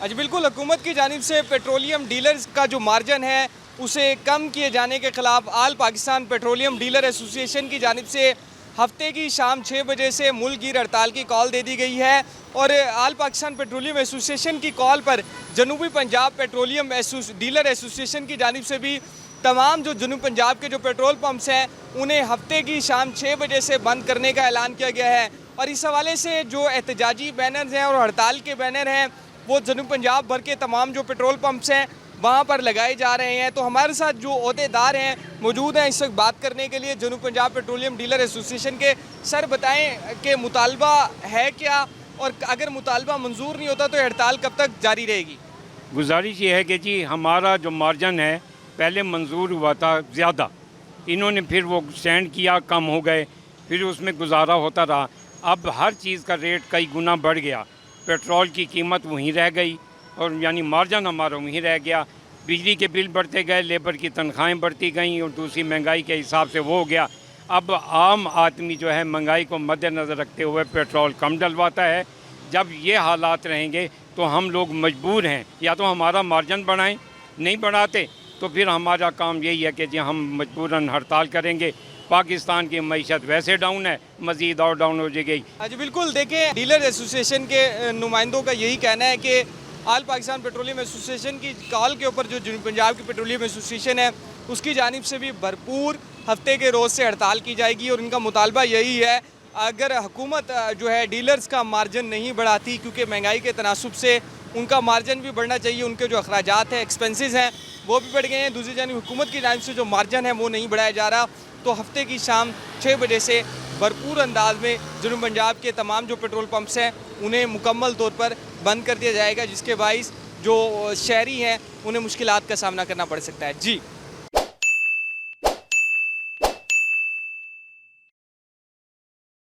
अच्छा बिल्कुल, हुकूमत की जानिब से पेट्रोलियम डीलर्स का जो मार्जिन है उसे कम किए जाने के ख़िलाफ़ आल पाकिस्तान पेट्रोलियम डीलर एसोसिएशन की जानिब से हफ्ते की शाम 6 बजे से मुल्क गिर हड़ताल की कॉल दे दी गई है। और आल पाकिस्तान पेट्रोलियम एसोसिएशन की कॉल पर जनूबी पंजाब पेट्रोलियम डीलर एसोसिएशन की जानिब से भी तमाम जो जनूब पंजाब के जो पेट्रोल पम्प्स हैं उन्हें हफ्ते की शाम 6 बजे से बंद करने का ऐलान किया गया है। और इस हवाले से जो एहतजाजी बैनर्स हैं और हड़ताल के बैनर हैं वो जनूब पंजाब भर के तमाम जो पेट्रोल पम्प्स हैं वहाँ पर लगाए जा रहे हैं। तो हमारे साथ जो ओहदेदार हैं मौजूद हैं इस वक्त बात करने के लिए जनूब पंजाब पेट्रोलियम डीलर एसोसिएशन के। सर बताएं कि मुतालबा है क्या, और अगर मुतालबा मंजूर नहीं होता तो हड़ताल कब तक जारी रहेगी? गुजारिश ये है कि जी हमारा जो मार्जिन है पहले मंजूर हुआ था ज़्यादा, इन्होंने फिर वो स्टैंड किया, कम हो गए, फिर उसमें गुजारा होता रहा। अब हर चीज़ का रेट कई गुना बढ़ गया, पेट्रोल की कीमत वहीं रह गई और यानी मार्जिन हमारा वहीं रह गया। बिजली के बिल बढ़ते गए, लेबर की तनख्वाहें बढ़ती गईं और दूसरी महंगाई के हिसाब से वो हो गया। अब आम आदमी जो है महंगाई को मद्देनज़र रखते हुए पेट्रोल कम डलवाता है। जब ये हालात रहेंगे तो हम लोग मजबूर हैं या तो हमारा मार्जिन बढ़ाएं, नहीं बढ़ाते तो फिर हमारा काम यही है कि जी हम मजबूरन हड़ताल करेंगे। पाकिस्तान की मईशत वैसे डाउन है, मज़ीद और डाउन हो जाएगी। जी बिल्कुल, देखिए डीलर एसोसिएशन के नुमाइंदों का यही कहना है कि आल पाकिस्तान पेट्रोलियम एसोसिएशन की कॉल के ऊपर जो जनूब पंजाब की पेट्रोलियम एसोसिएशन है उसकी जानिब से भी भरपूर हफ्ते के रोज़ से हड़ताल की जाएगी। और इनका मुतालबा यही है, अगर हुकूमत जो है डीलर्स का मार्जिन नहीं बढ़ाती, क्योंकि महंगाई के तनासुब से उनका मार्जिन भी बढ़ना चाहिए, उनके जो अखराजात हैं, एक्सपेंसेस हैं वो भी बढ़ गए हैं। दूसरी जानिब हुकूमत की जानिब से जो मार्जिन है वो नहीं बढ़ाया जा रहा, तो हफ्ते की शाम 6 बजे से भरपूर अंदाज में जनूब पंजाब के तमाम जो पेट्रोल पंप्स हैं उन्हें मुकम्मल तौर पर बंद कर दिया जाएगा, जिसके बाइस जो शहरी हैं उन्हें मुश्किलात का सामना करना पड़ सकता है। जी।